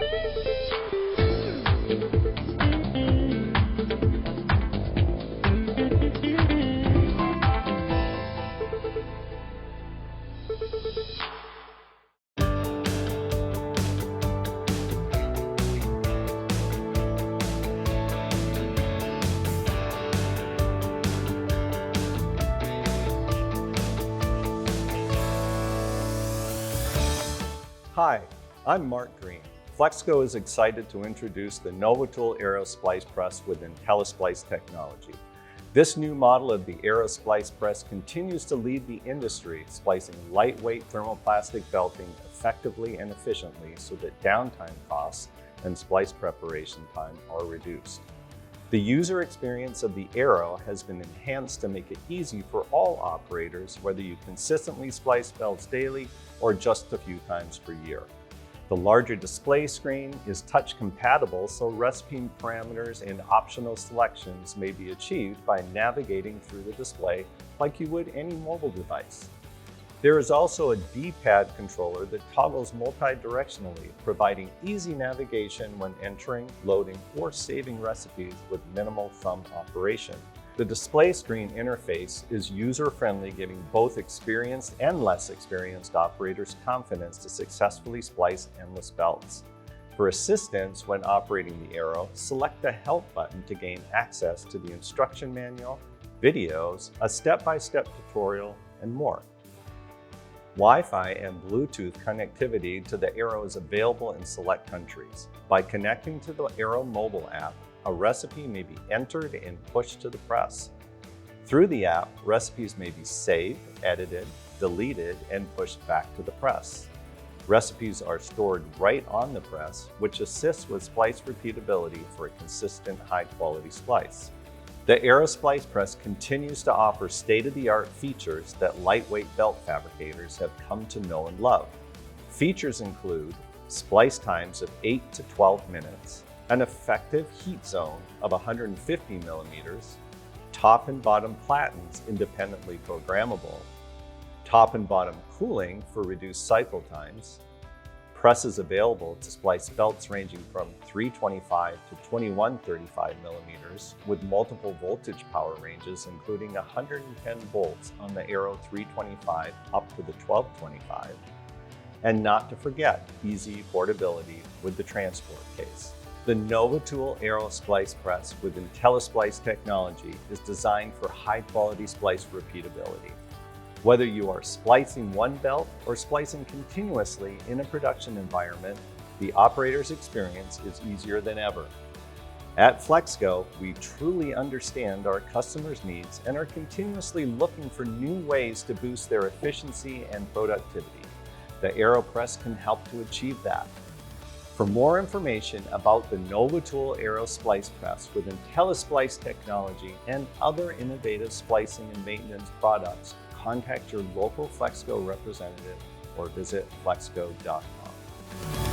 Hi, I'm Mark Green. Flexco is excited to introduce the Novitool Aero Splice Press with IntelliSplice Technology. This new model of the Aero Splice Press continues to lead the industry, splicing lightweight thermoplastic belting effectively and efficiently so that downtime costs and splice preparation time are reduced. The user experience of the Aero has been enhanced to make it easy for all operators, whether you consistently splice belts daily or just a few times per year. The larger display screen is touch compatible, so recipe parameters and optional selections may be achieved by navigating through the display like you would any mobile device. There is also a D-pad controller that toggles multi-directionally, providing easy navigation when entering, loading, or saving recipes with minimal thumb operation. The display screen interface is user-friendly, giving both experienced and less experienced operators confidence to successfully splice endless belts. For assistance when operating the Aero, select the Help button to gain access to the instruction manual, videos, a step-by-step tutorial, and more. Wi-Fi and Bluetooth connectivity to the Aero is available in select countries. By connecting to the Aero mobile app, a recipe may be entered and pushed to the press. Through the app, recipes may be saved, edited, deleted, and pushed back to the press. Recipes are stored right on the press, which assists with splice repeatability for a consistent, high-quality splice. The Aero Splice Press continues to offer state-of-the-art features that lightweight belt fabricators have come to know and love. Features include splice times of 8 to 12 minutes, an effective heat zone of 150 millimeters, top and bottom platens independently programmable, top and bottom cooling for reduced cycle times, presses available to splice belts ranging from 325 to 2135 millimeters with multiple voltage power ranges, including 110 volts on the Aero 325 up to the 1225, and not to forget easy portability with the transport case. The Novitool Aero Splice Press with IntelliSplice Technology is designed for high-quality splice repeatability. Whether you are splicing one belt or splicing continuously in a production environment, the operator's experience is easier than ever. At Flexco, we truly understand our customers' needs and are continuously looking for new ways to boost their efficiency and productivity. The Aero Press can help to achieve that. For more information about the Novitool Aero Splice Press with IntelliSplice Technology and other innovative splicing and maintenance products, contact your local Flexco representative or visit flexco.com.